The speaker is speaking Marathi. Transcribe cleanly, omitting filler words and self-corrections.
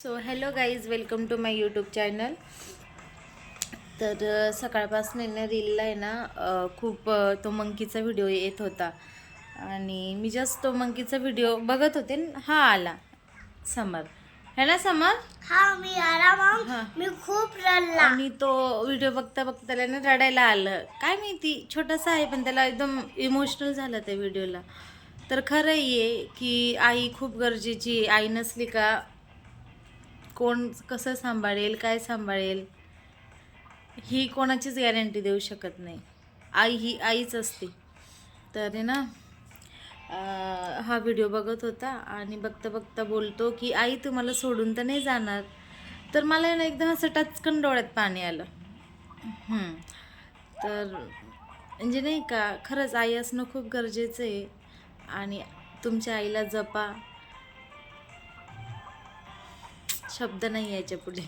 So hello guys, welcome to my YouTube channel. तर सकाळपासून आहे ना रीलला आहे ना खूप तो मंकीचा व्हिडिओ येत होता आणि मी जस्ट तो मंकीचा व्हिडिओ बघत होते. हा आला समर, है ना समर? हा मी आला मग. हां. मी खूप रडला आणि तो व्हिडिओ बघता बघता त्याला ना रडायला आलं. काय माहिती, छोटासा आहे पण त्याला एकदम इमोशनल झालं त्या व्हिडिओला. तर खरं आहे की आई खूप गरजेची. आई नसली का कोण कसं सांभाळेल, काय सांभाळेल ही कोणाचीच गॅरंटी देऊ शकत नाही. आई ही आईच असते. तर आहे ना हा व्हिडिओ बघत होता आणि बघता बघता बोलतो की आई तुम्हाला सोडून तर नाही जाणार. तर मला आहे ना एकदम असं टचकन डोळ्यात पाणी आलं. तर म्हणजे नाही का, खरंच आई असणं खूप गरजेचं आहे आणि तुमच्या आईला जपा. शब्द नाही यायच्या पुढे.